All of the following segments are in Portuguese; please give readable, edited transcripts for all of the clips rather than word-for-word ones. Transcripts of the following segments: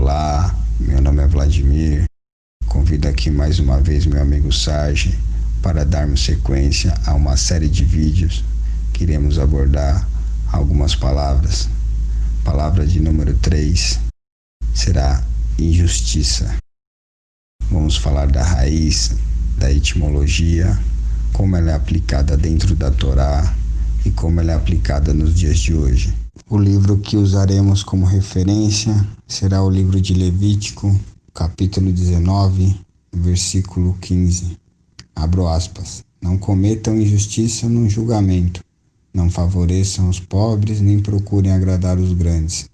Olá, meu nome é Vladimir. Convido aqui mais uma vez meu amigo Sarge para darmos sequência a uma série de vídeos que iremos abordar algumas palavras. Palavra de número 3 será injustiça. Vamos falar da raiz, da etimologia, como ela é aplicada dentro da Torá e como ela é aplicada nos dias de hoje. O livro que usaremos como referência será o livro de Levítico, capítulo 19, versículo 15. Abro aspas. Não cometam injustiça no julgamento. Não favoreçam os pobres, nem procurem agradar os grandes,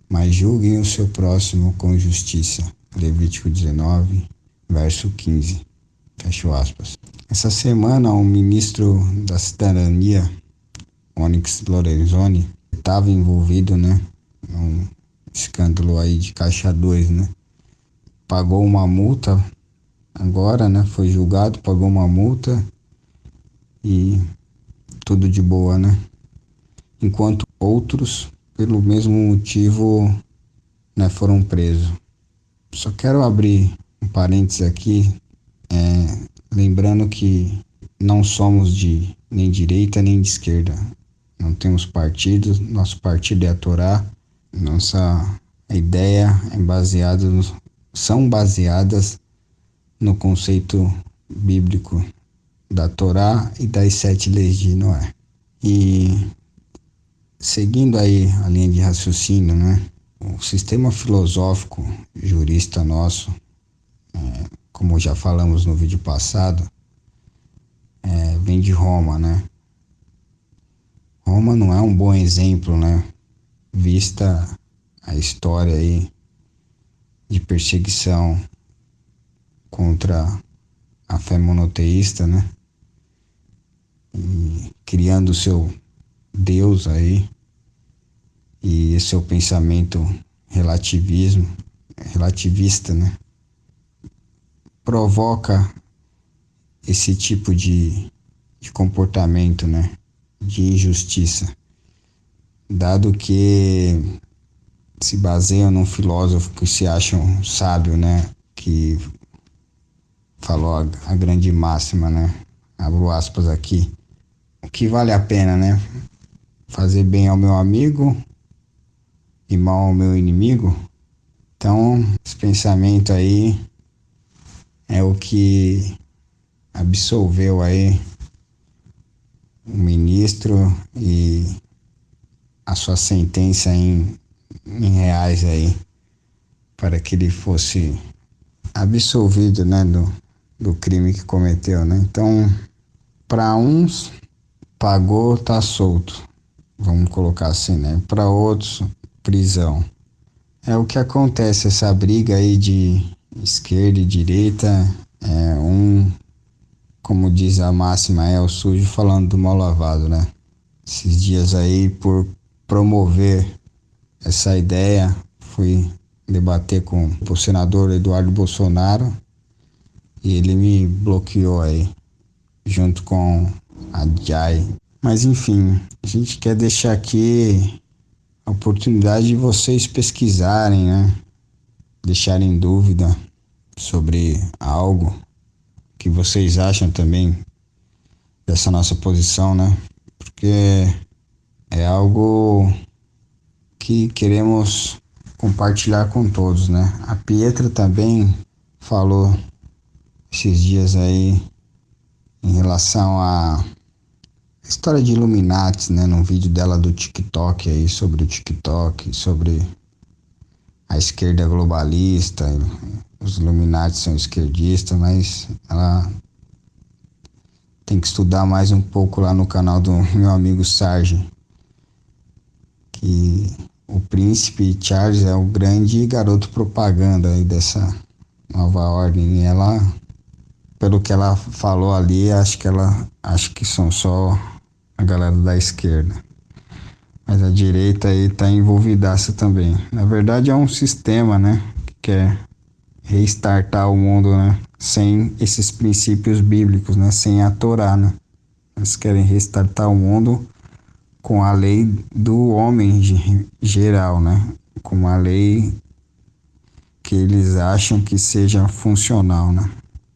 mas julguem o seu próximo com justiça. Levítico 19, verso 15. Fecho aspas. Essa semana, o ministro da Cidadania, Onyx Lorenzoni, estava envolvido, num escândalo aí de Caixa 2, Pagou uma multa agora, foi julgado, pagou uma multa e tudo de boa, Enquanto outros, pelo mesmo motivo, foram presos. Só quero abrir um parênteses aqui, lembrando que não somos de nem direita nem de esquerda. Não temos partidos, nosso partido é a Torá, nossa ideia são baseadas no conceito bíblico da Torá e das 7 leis de Noé. E seguindo aí a linha de raciocínio, o sistema filosófico jurista nosso, como já falamos no vídeo passado, vem de Roma, Roma não é um bom exemplo, vista a história aí de perseguição contra a fé monoteísta, e criando o seu Deus aí, e seu pensamento relativista, provoca esse tipo de comportamento, de injustiça, dado que se baseiam num filósofo que se acham sábio, que falou a grande máxima, abro aspas aqui, o que vale a pena, fazer bem ao meu amigo e mal ao meu inimigo. Então, esse pensamento aí é o que absolveu aí o ministro e a sua sentença em reais aí, para que ele fosse absolvido, do crime que cometeu, Então, para uns, pagou, tá solto, vamos colocar assim, Para outros, prisão. É o que acontece, essa briga aí de esquerda e direita, como diz a máxima, é o sujo falando do mal lavado, Esses dias aí, por promover essa ideia, fui debater com o senador Eduardo Bolsonaro e ele me bloqueou aí, junto com a Jai. Mas enfim, a gente quer deixar aqui a oportunidade de vocês pesquisarem, deixarem dúvida sobre algo que vocês acham também dessa nossa posição, Porque é algo que queremos compartilhar com todos, A Pietra também falou esses dias aí em relação à história de Illuminati, num vídeo dela do TikTok aí, sobre o TikTok, sobre a esquerda globalista, os Illuminati são esquerdistas, mas ela tem que estudar mais um pouco lá no canal do meu amigo Sarge, que o príncipe Charles é o grande garoto propaganda aí dessa nova ordem. E ela, pelo que ela falou ali, acho que são só a galera da esquerda. Mas a direita aí tá envolvidaça também. Na verdade é um sistema, que quer restartar o mundo, sem esses princípios bíblicos, sem a Torá, Eles querem restartar o mundo com a lei do homem geral, com a lei que eles acham que seja funcional, né?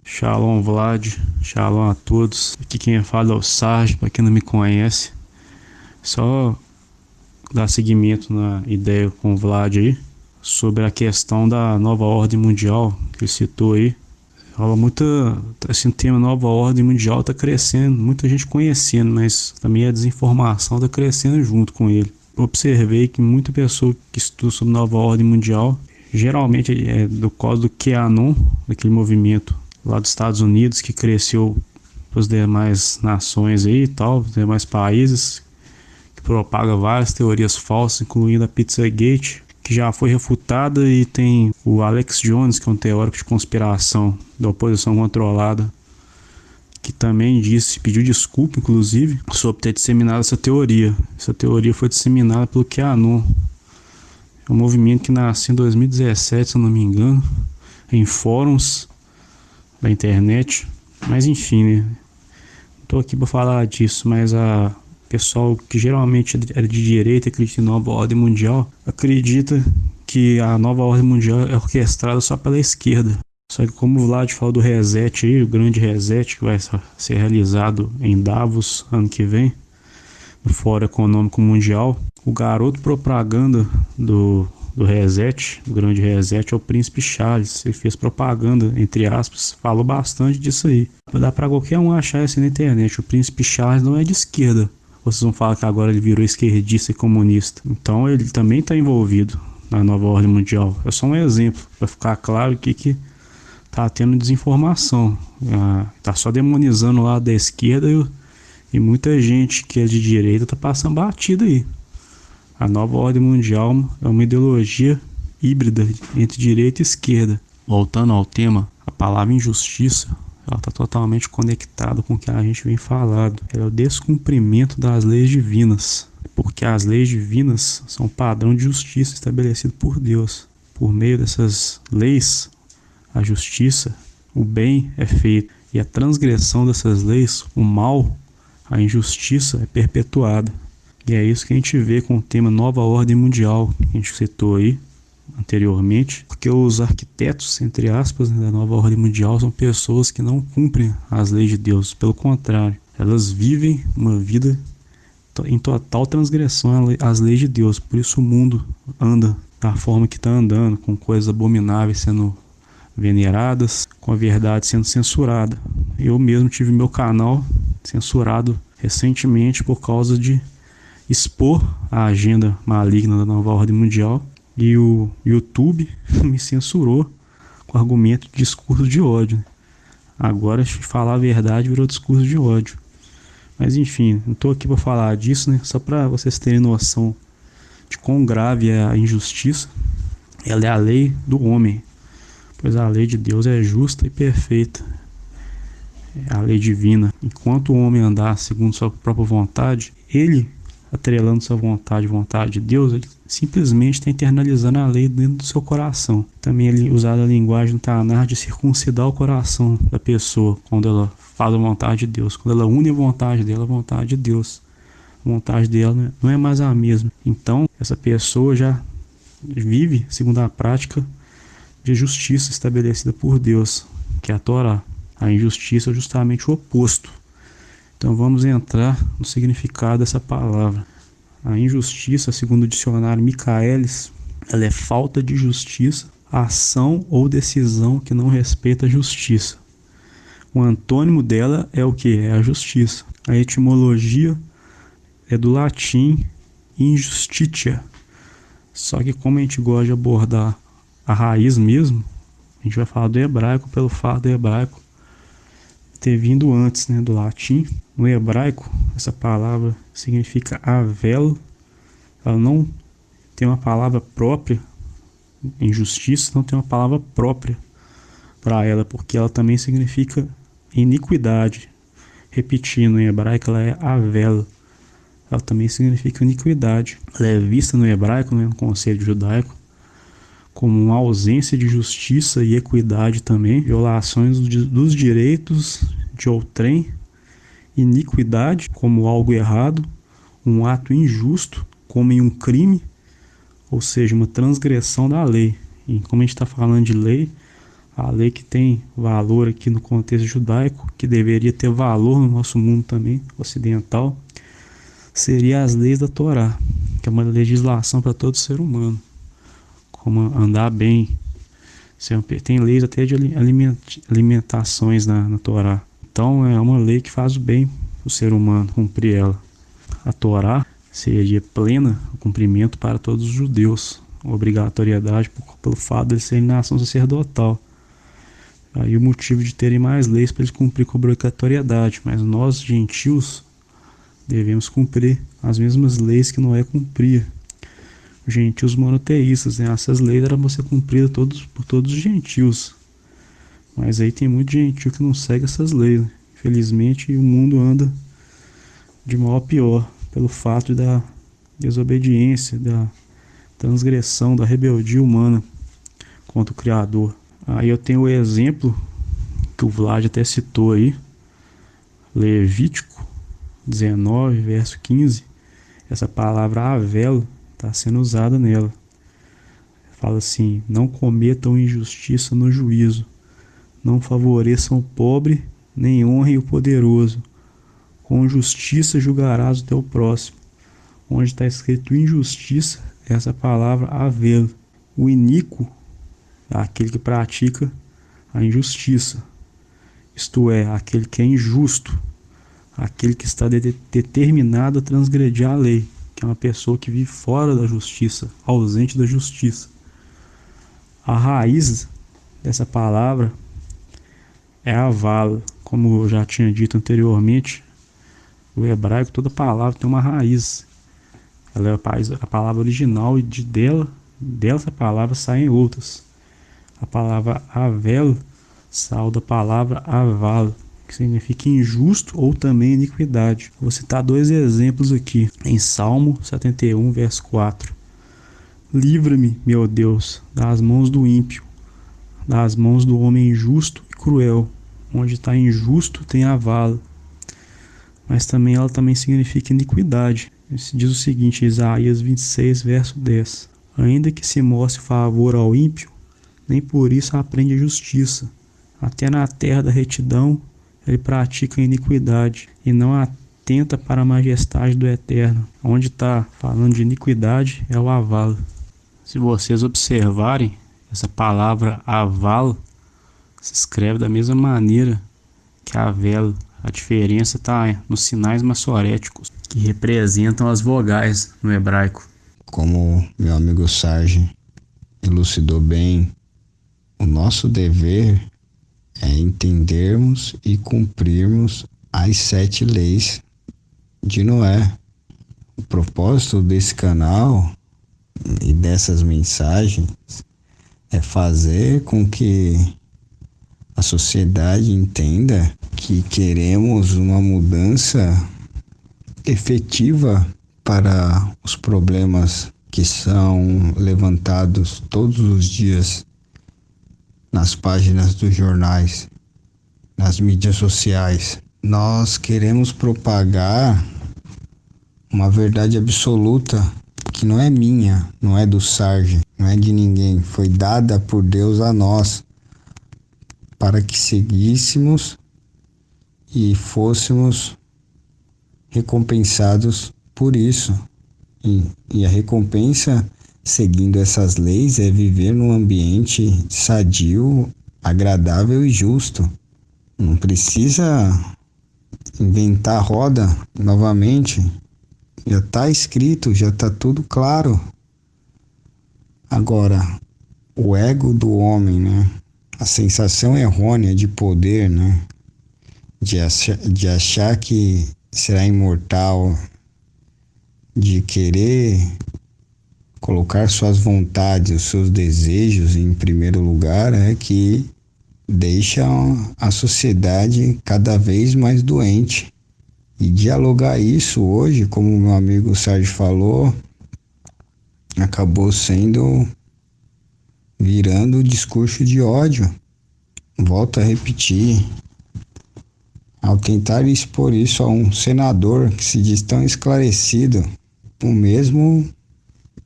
Shalom, Vlad. Shalom a todos. Aqui quem fala é o Sarge, para quem não me conhece. Só dar seguimento na ideia com o Vlad aí sobre a questão da nova ordem mundial que ele citou aí. Rola muita, assim, o tema nova ordem mundial tá crescendo, muita gente conhecendo, mas também a desinformação tá crescendo junto com ele. Observei que muita pessoa que estuda sobre nova ordem mundial, geralmente é do causa do QAnon, daquele movimento lá dos Estados Unidos que cresceu para as demais nações aí e tal, os demais países, que propaga várias teorias falsas, incluindo a Pizzagate, que já foi refutada, e tem o Alex Jones, que é um teórico de conspiração da oposição controlada, que também pediu desculpa, inclusive, sobre ter disseminado essa teoria. Essa teoria foi disseminada pelo QAnon. É um movimento que nasceu em 2017, se eu não me engano, em fóruns da internet. Mas enfim, né? Não tô aqui para falar disso, mas a pessoal que geralmente é de direita, acredita em nova ordem mundial, acredita que a nova ordem mundial é orquestrada só pela esquerda. Só que como o Vlad falou do reset aí, o grande reset que vai ser realizado em Davos ano que vem, no Fórum Econômico Mundial, o garoto propaganda do reset, do grande reset, é o Príncipe Charles. Ele fez propaganda, entre aspas, falou bastante disso aí. Dá pra qualquer um achar isso na internet. O Príncipe Charles não é de esquerda. Vocês vão falar que agora ele virou esquerdista e comunista. Então ele também está envolvido na nova ordem mundial. É só um exemplo, para ficar claro que tá tendo desinformação. Tá só demonizando o lado da esquerda e muita gente que é de direita tá passando batida aí. A nova ordem mundial é uma ideologia híbrida entre direita e esquerda. Voltando ao tema, a palavra injustiça, ela está totalmente conectada com o que a gente vem falando. Ela é o descumprimento das leis divinas, porque as leis divinas são um padrão de justiça estabelecido por Deus. Por meio dessas leis, a justiça, o bem é feito, e a transgressão dessas leis, o mal, a injustiça é perpetuada. E é isso que a gente vê com o tema Nova Ordem Mundial, que a gente citou aí anteriormente, porque os arquitetos, entre aspas, da Nova Ordem Mundial são pessoas que não cumprem as leis de Deus. Pelo contrário, elas vivem uma vida em total transgressão às leis de Deus. Por isso o mundo anda da forma que está andando, com coisas abomináveis sendo veneradas, com a verdade sendo censurada. Eu mesmo tive meu canal censurado recentemente por causa de expor a agenda maligna da Nova Ordem Mundial, e o YouTube me censurou com argumento de discurso de ódio. Agora, falar a verdade virou discurso de ódio. Mas enfim, não estou aqui para falar disso, né? Só para vocês terem noção de quão grave é a injustiça. Ela é a lei do homem, pois a lei de Deus é justa e perfeita. É a lei divina. Enquanto o homem andar segundo sua própria vontade, ele, atrelando sua vontade de Deus, ele simplesmente está internalizando a lei dentro do seu coração. Também ele usar a linguagem do Tanar de circuncidar o coração da pessoa quando ela faz a vontade de Deus, quando ela une a vontade dela à vontade de Deus. A vontade dela não é mais a mesma. Então essa pessoa já vive segundo a prática de justiça estabelecida por Deus, que é a Torá. A injustiça é justamente o oposto. Então vamos entrar no significado dessa palavra. A injustiça, segundo o dicionário Michaelis, ela é falta de justiça, ação ou decisão que não respeita a justiça. O antônimo dela é o que? É a justiça. A etimologia é do latim injustitia. Só que como a gente gosta de abordar a raiz mesmo, a gente vai falar do hebraico pelo fato do hebraico ter vindo antes, né, do latim. No hebraico, essa palavra significa avelo. Ela não tem uma palavra própria em justiça, não tem uma palavra própria para ela, porque ela também significa iniquidade. Repetindo, em hebraico ela é avelo. Ela também significa iniquidade. Ela é vista no hebraico, né, no conceito judaico, como uma ausência de justiça e equidade também, violações dos direitos de outrem, iniquidade como algo errado, um ato injusto como em um crime, ou seja, uma transgressão da lei. E como a gente está falando de lei, a lei que tem valor aqui no contexto judaico, que deveria ter valor no nosso mundo também, ocidental, seria as leis da Torá, que é uma legislação para todo ser humano, como andar bem. Tem leis até de alimentações na Torá. Então é uma lei que faz o bem para o ser humano cumprir ela. A Torá seria plena o cumprimento para todos os judeus, obrigatoriedade pelo fato de eles serem nação sacerdotal. Aí o motivo de terem mais leis para eles cumprir com a obrigatoriedade, mas nós, gentios, devemos cumprir as mesmas leis que Noé cumpria. Os gentios monoteístas, né? Essas leis eram para ser cumpridas por todos os gentios. Mas aí tem muito gentio que não segue essas leis, né? Infelizmente o mundo anda de mal a pior, pelo fato da desobediência, da transgressão, da rebeldia humana contra o Criador. Aí eu tenho o exemplo que o Vlad até citou aí, Levítico 19, verso 15. Essa palavra avelo está sendo usada nela. Fala assim: não cometam injustiça no juízo, não favoreçam o pobre, nem honrem o poderoso. Com justiça julgarás o teu próximo. Onde está escrito injustiça, essa palavra avelo. O iníquo é aquele que pratica a injustiça, isto é, aquele que é injusto, aquele que está determinado a transgredir a lei, que é uma pessoa que vive fora da justiça, ausente da justiça. A raiz dessa palavra é avala, como eu já tinha dito anteriormente. O hebraico, toda palavra tem uma raiz. Ela é a palavra original e dessa palavra saem outras. A palavra avelo saiu da palavra aval, que significa injusto ou também iniquidade. Vou citar 2 exemplos aqui, em Salmo 71, verso 4. Livra-me, meu Deus, das mãos do ímpio, das mãos do homem injusto e cruel. Onde está injusto tem aval, mas também ela também significa iniquidade. Diz o seguinte, Isaías 26, verso 10. Ainda que se mostre favor ao ímpio, nem por isso aprende a justiça. Até na terra da retidão ele pratica a iniquidade e não atenta para a majestade do Eterno. Onde está falando de iniquidade é o aval. Se vocês observarem, essa palavra aval se escreve da mesma maneira que avel. A diferença está nos sinais massoréticos, que representam as vogais no hebraico. Como meu amigo Sarge elucidou bem, o nosso dever é entendermos e cumprirmos as 7 leis de Noé. O propósito desse canal e dessas mensagens é fazer com que a sociedade entenda que queremos uma mudança efetiva para os problemas que são levantados todos os dias nas páginas dos jornais, nas mídias sociais. Nós queremos propagar uma verdade absoluta que não é minha, não é do Sarge, não é de ninguém, foi dada por Deus a nós, para que seguíssemos e fôssemos recompensados por isso. E a recompensa, seguindo essas leis, é viver num ambiente sadio, agradável e justo. Não precisa inventar roda novamente. Já está escrito, já está tudo claro. Agora, o ego do homem, né? A sensação errônea de poder, né? De achar que será imortal, de querer colocar suas vontades, os seus desejos em primeiro lugar, é que deixa a sociedade cada vez mais doente. E dialogar isso hoje, como o meu amigo Sérgio falou, acabou virando discurso de ódio. Volto a repetir, ao tentar expor isso a um senador que se diz tão esclarecido, o mesmo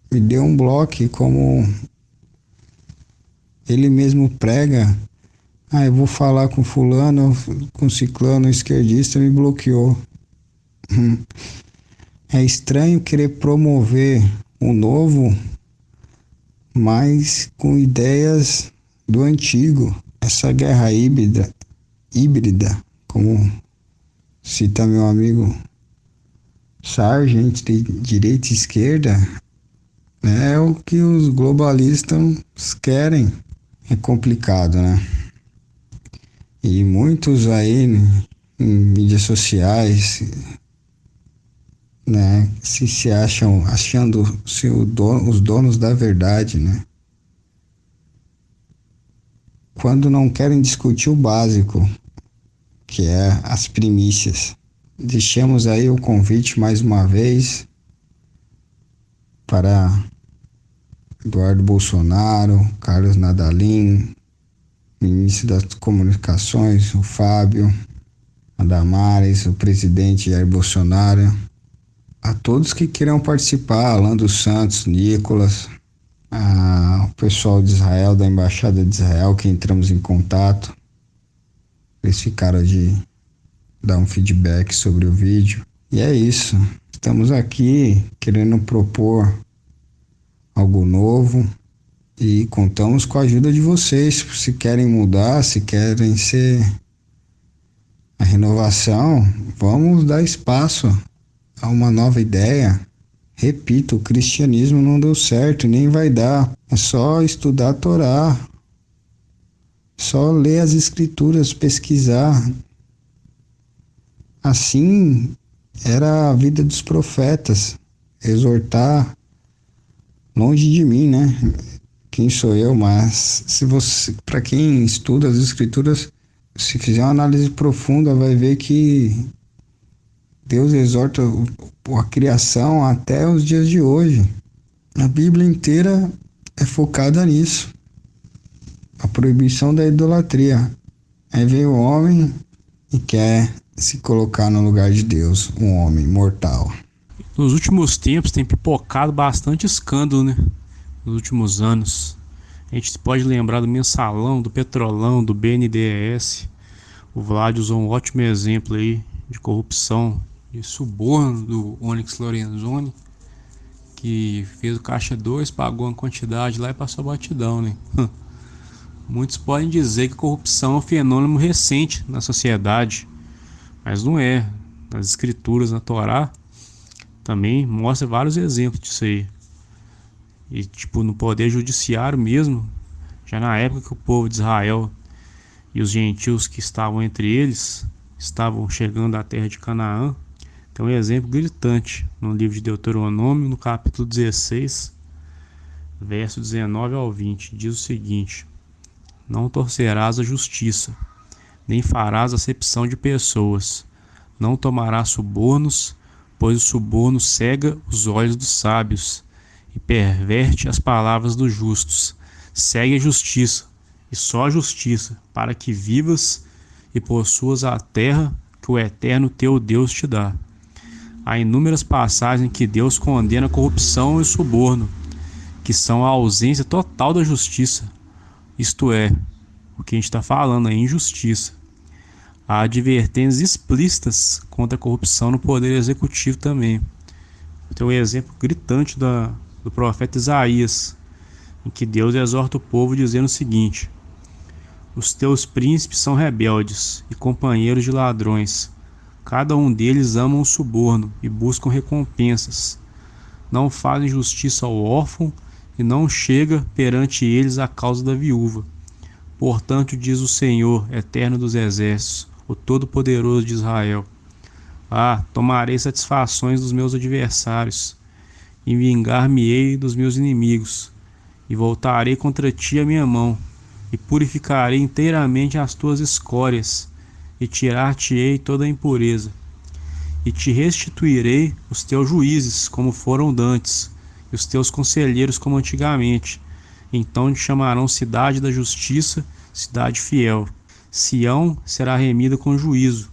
me deu um bloco como ele mesmo prega: ah, eu vou falar com fulano, com ciclano, esquerdista me bloqueou. É estranho querer promover o novo, mas com ideias do antigo. Essa guerra híbrida, como cita meu amigo Sargent, de direita e esquerda, é o que os globalistas querem. É complicado, né? E muitos aí em mídias sociais, né, se achando-se os donos da verdade, né? Quando não querem discutir o básico, que é as primícias. Deixamos aí o convite mais uma vez para Eduardo Bolsonaro, Carlos Nadalim, ministro das Comunicações, o Fábio, a Damares, o presidente Jair Bolsonaro, a todos que queiram participar, Alan dos Santos, Nicolas, o pessoal de Israel, da Embaixada de Israel, que entramos em contato. Eles ficaram de dar um feedback sobre o vídeo. E é isso. Estamos aqui querendo propor algo novo e contamos com a ajuda de vocês. Se querem mudar, se querem ser a renovação, vamos dar espaço a uma nova ideia. Repito, o cristianismo não deu certo, nem vai dar. É só estudar a Torá, só ler as escrituras, pesquisar. Assim era a vida dos profetas, exortar, longe de mim, né? Quem sou eu? Mas se você, para quem estuda as escrituras, se fizer uma análise profunda, vai ver que Deus exorta a criação até os dias de hoje. A Bíblia inteira é focada nisso. A proibição da idolatria. Aí vem o homem e quer se colocar no lugar de Deus, um homem mortal. Nos últimos tempos tem pipocado bastante escândalo, né? Nos últimos anos. A gente pode lembrar do Mensalão, do Petrolão, do BNDES. O Vlad usou um ótimo exemplo aí de corrupção, de suborno do Onyx Lorenzoni, que fez o caixa 2, pagou uma quantidade lá e passou batidão, né? Muitos podem dizer que corrupção é um fenômeno recente na sociedade, mas não é. Nas escrituras, na Torá, também mostra vários exemplos disso aí. E tipo, no poder judiciário mesmo, já na época que o povo de Israel e os gentios que estavam entre eles estavam chegando à terra de Canaã, tem um exemplo gritante no livro de Deuteronômio, no capítulo 16, verso 19 ao 20, diz o seguinte: não torcerás a justiça, nem farás acepção de pessoas, não tomarás subornos, pois o suborno cega os olhos dos sábios e perverte as palavras dos justos. Segue a justiça, e só a justiça, para que vivas e possuas a terra que o eterno teu Deus te dá. Há inúmeras passagens em que Deus condena a corrupção e o suborno, que são a ausência total da justiça. Isto é, o que a gente está falando é injustiça. Há advertências explícitas contra a corrupção no poder executivo também. Tem um exemplo gritante do profeta Isaías, em que Deus exorta o povo dizendo o seguinte: os teus príncipes são rebeldes e companheiros de ladrões. Cada um deles ama o suborno e buscam recompensas. Não fazem justiça ao órfão e não chega perante eles a causa da viúva. Portanto, diz o Senhor, eterno dos exércitos, o Todo-Poderoso de Israel: tomarei satisfações dos meus adversários, e vingar-me-ei dos meus inimigos, e voltarei contra ti a minha mão, e purificarei inteiramente as tuas escórias, e tirar-te-ei toda a impureza, e te restituirei os teus juízes como foram dantes, e os teus conselheiros como antigamente. Então te chamarão cidade da justiça, cidade fiel. Sião será remida com juízo,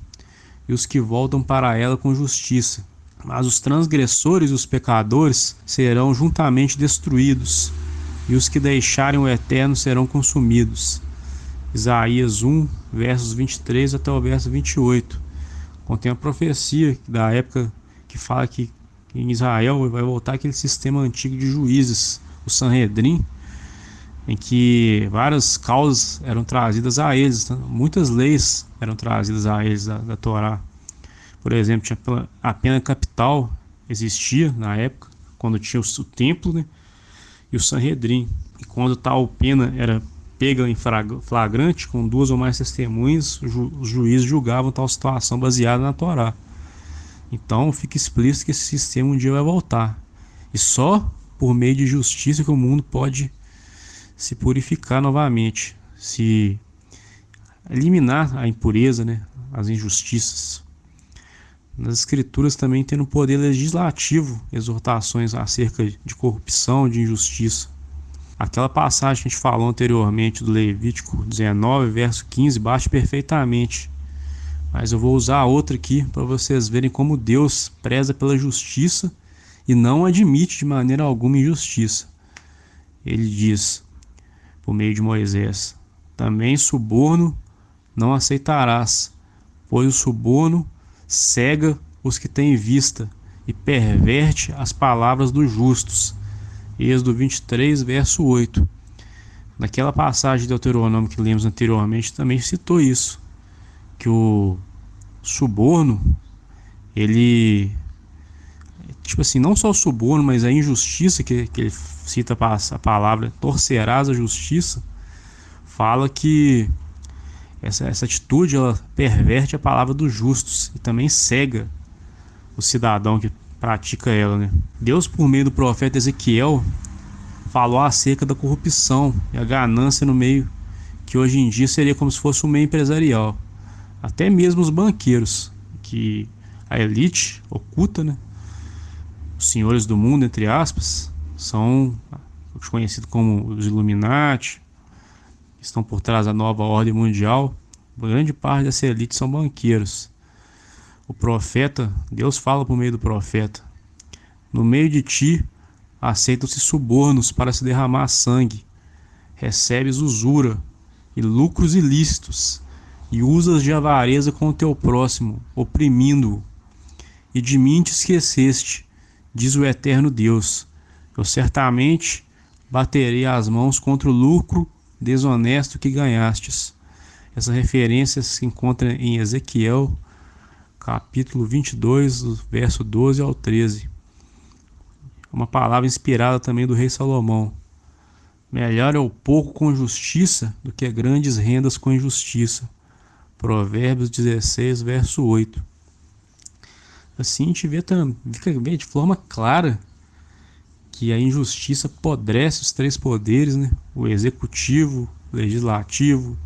e os que voltam para ela com justiça. Mas os transgressores e os pecadores serão juntamente destruídos. e os que deixarem o Eterno serão consumidos. Isaías 1, versos 23 até o verso 28. Contém a profecia da época que fala que em Israel vai voltar aquele sistema antigo de juízes, o Sanhedrin, em que várias causas eram trazidas a eles, muitas leis eram trazidas a eles da Torá. Por exemplo, a pena capital existia na época, quando tinha o templo, né, e o Sanhedrin. E quando tal pena era pega em flagrante, com 2 ou mais testemunhas, os juízes julgavam tal situação baseada na Torá. Então fica explícito que esse sistema um dia vai voltar. E só por meio de justiça que o mundo pode se purificar novamente, se eliminar a impureza, né, as injustiças. Nas escrituras também tem no poder legislativo exortações acerca de corrupção, de injustiça. Aquela passagem que a gente falou anteriormente do Levítico 19, verso 15, bate perfeitamente. Mas eu vou usar outra aqui para vocês verem como Deus preza pela justiça e não admite de maneira alguma injustiça. Ele diz, por meio de Moisés: também suborno não aceitarás, pois o suborno cega os que têm vista e perverte as palavras dos justos. Êxodo 23, verso 8. Naquela passagem de Deuteronômio que lemos anteriormente também citou isso, que o suborno, ele, tipo assim, não só o suborno, mas a injustiça que ele cita a palavra torcerás a justiça, fala que essa atitude ela perverte a palavra dos justos e também cega o cidadão que pratica ela, né? Deus, por meio do profeta Ezequiel, falou acerca da corrupção e a ganância no meio, que hoje em dia seria como se fosse um meio empresarial. Até mesmo os banqueiros, que a elite oculta, né? Os senhores do mundo, entre aspas, são conhecidos como os Illuminati, estão por trás da nova ordem mundial. Grande parte dessa elite são banqueiros. O profeta, Deus fala por meio do profeta: no meio de ti aceitam-se subornos para se derramar sangue, recebes usura e lucros ilícitos, e usas de avareza com o teu próximo, oprimindo-o. E de mim te esqueceste, diz o eterno Deus: eu certamente baterei as mãos contra o lucro desonesto que ganhastes. Essa referência se encontra em Ezequiel, capítulo 22, verso 12 ao 13. Uma palavra inspirada também do rei Salomão: melhor é o pouco com justiça do que grandes rendas com injustiça. Provérbios 16, verso 8. Assim a gente vê de forma clara que a injustiça apodrece os 3 poderes, né? O executivo, legislativo,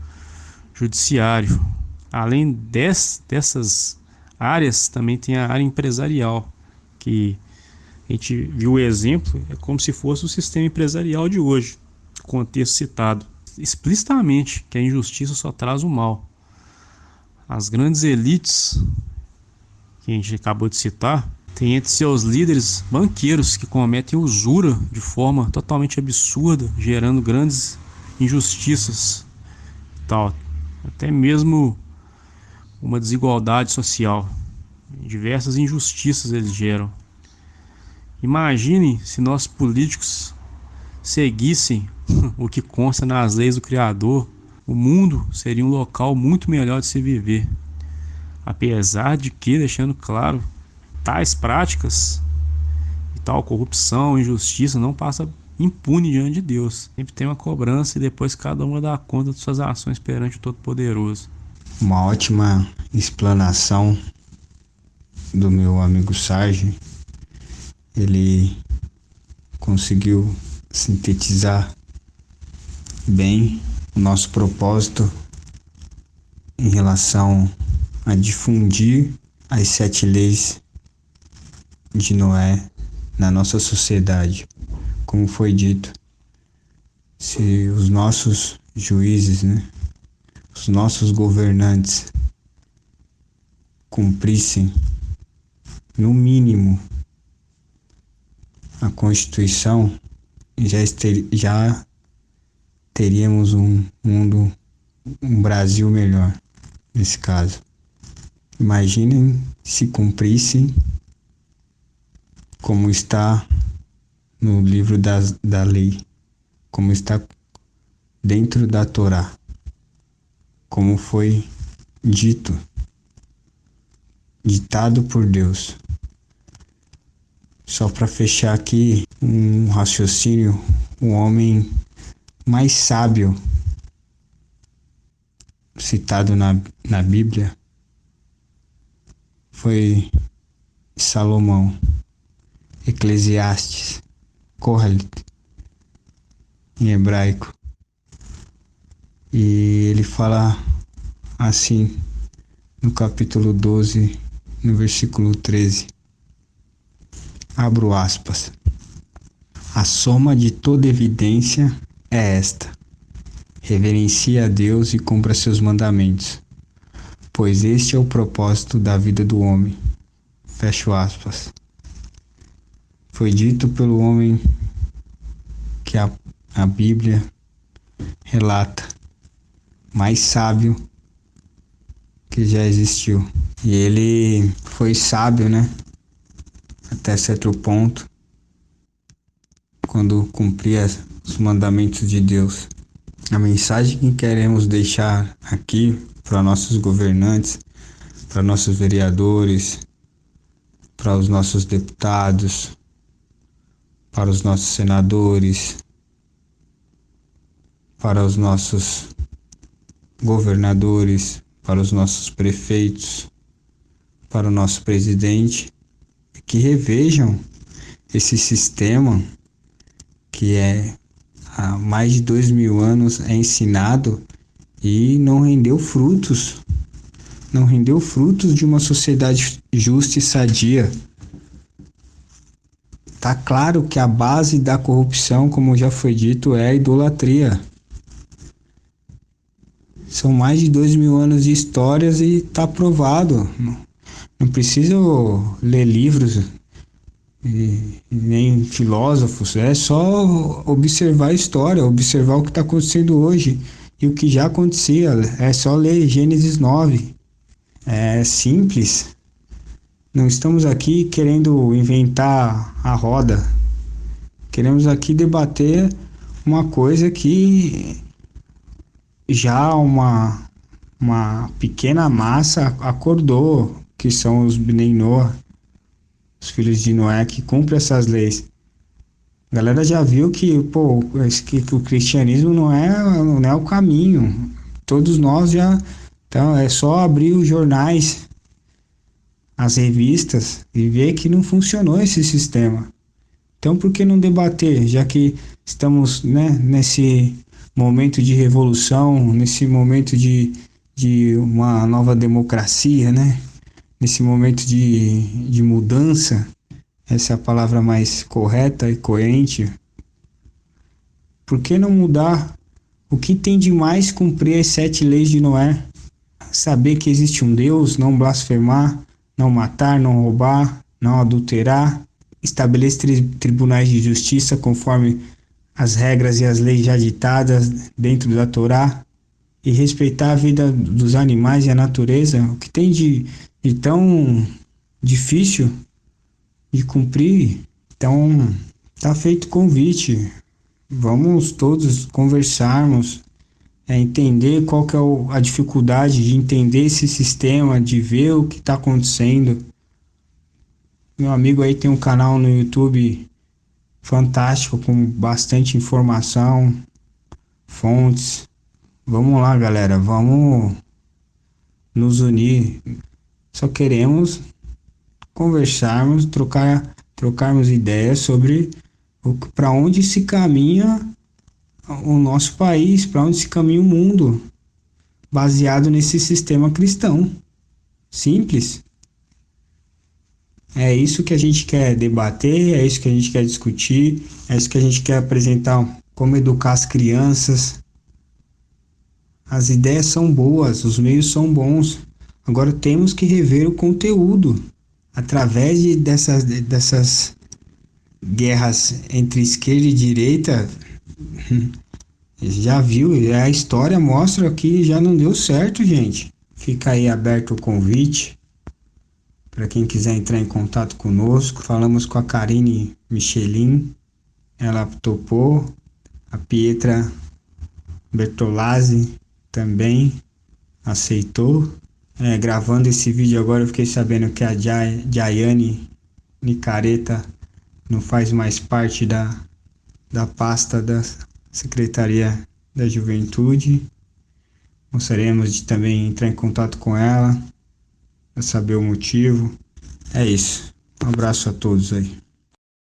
judiciário. Além dessas áreas, também tem a área empresarial, que a gente viu o exemplo, é como se fosse o sistema empresarial de hoje, o contexto citado, explicitamente que a injustiça só traz o mal. As grandes elites que a gente acabou de citar têm entre seus líderes banqueiros que cometem usura de forma totalmente absurda, gerando grandes injustiças e tal, até mesmo uma desigualdade social. Diversas injustiças eles geram. Imagine se nossos políticos seguissem o que consta nas leis do Criador. O mundo seria um local muito melhor de se viver. Apesar de que, deixando claro, tais práticas e tal corrupção, injustiça não passa impune diante de Deus. Sempre tem uma cobrança e depois cada um dá conta de suas ações perante o Todo-Poderoso. Uma ótima explanação do meu amigo Sarge. Ele conseguiu sintetizar bem o nosso propósito em relação a difundir as 7 leis de Noé na nossa sociedade. Como foi dito, se os nossos juízes, né, os nossos governantes cumprissem no mínimo a Constituição, já teríamos um mundo, um Brasil melhor nesse caso. Imaginem se cumprisse como está no livro da lei, como está dentro da Torá, como foi ditado por Deus. Só para fechar aqui um raciocínio, o homem mais sábio citado na Bíblia foi Salomão, Eclesiastes, Kohelet, em hebraico. E ele fala assim no capítulo 12, no versículo 13. Abro aspas. A soma de toda evidência é esta: reverencie a Deus e cumpra seus mandamentos, pois este é o propósito da vida do homem. Fecho aspas. Foi dito pelo homem que a Bíblia relata, mais sábio que já existiu. E ele foi sábio, né? Até certo ponto, quando cumpria os mandamentos de Deus. A mensagem que queremos deixar aqui para nossos governantes, para nossos vereadores, para os nossos deputados, para os nossos senadores, para os nossos governadores, para os nossos prefeitos, para o nosso presidente, que revejam esse sistema que há mais de 2000 anos é ensinado e não rendeu frutos. Não rendeu frutos de uma sociedade justa e sadia. Tá claro que a base da corrupção, como já foi dito, é a idolatria. São mais de 2000 anos de histórias e tá provado. Não preciso ler livros e nem filósofos, é só observar a história, observar o que está acontecendo hoje e o que já acontecia. É só ler Gênesis 9. É simples. Não estamos aqui querendo inventar a roda. Queremos aqui debater uma coisa que já uma pequena massa acordou, que são os Bnei Noah, os filhos de Noé, que cumprem essas leis. A galera já viu que o cristianismo não é o caminho. Todos nós já... Então é só abrir os jornais, as revistas, e ver que não funcionou esse sistema. Então por que não debater, já que estamos, né, nesse momento de revolução, nesse momento de uma nova democracia, né? Nesse momento de mudança, essa é a palavra mais correta e coerente. Por que não mudar? O que tem de mais cumprir as 7 leis de Noé? Saber que existe um Deus, não blasfemar, não matar, não roubar, não adulterar, estabelecer tribunais de justiça conforme as regras e as leis já ditadas dentro da Torá, e respeitar a vida dos animais e a natureza. O que tem de tão difícil de cumprir? Então, tá feito o convite. Vamos todos conversarmos, entender qual que é a dificuldade de entender esse sistema, de ver o que está acontecendo. Meu amigo aí tem um canal no YouTube fantástico, com bastante informação, fontes. Vamos lá, galera, vamos nos unir. Só queremos conversarmos, trocarmos ideias sobre para onde se caminha o nosso país, para onde se caminha o mundo, baseado nesse sistema cristão. Simples. É isso que a gente quer debater, é isso que a gente quer discutir, é isso que a gente quer apresentar, como educar as crianças. As ideias são boas, os meios são bons. Agora temos que rever o conteúdo através dessas guerras entre esquerda e direita, já viu, a história mostra que já não deu certo, gente. Fica aí aberto o convite para quem quiser entrar em contato conosco. Falamos com a Karine Michelin, ela topou, a Pietra Bertolazzi também aceitou. Gravando esse vídeo agora eu fiquei sabendo que a Jaiane Nicareta não faz mais parte da pasta da Secretaria da Juventude. Gostaríamos de também entrar em contato com ela para saber o motivo. É isso. Um abraço a todos aí.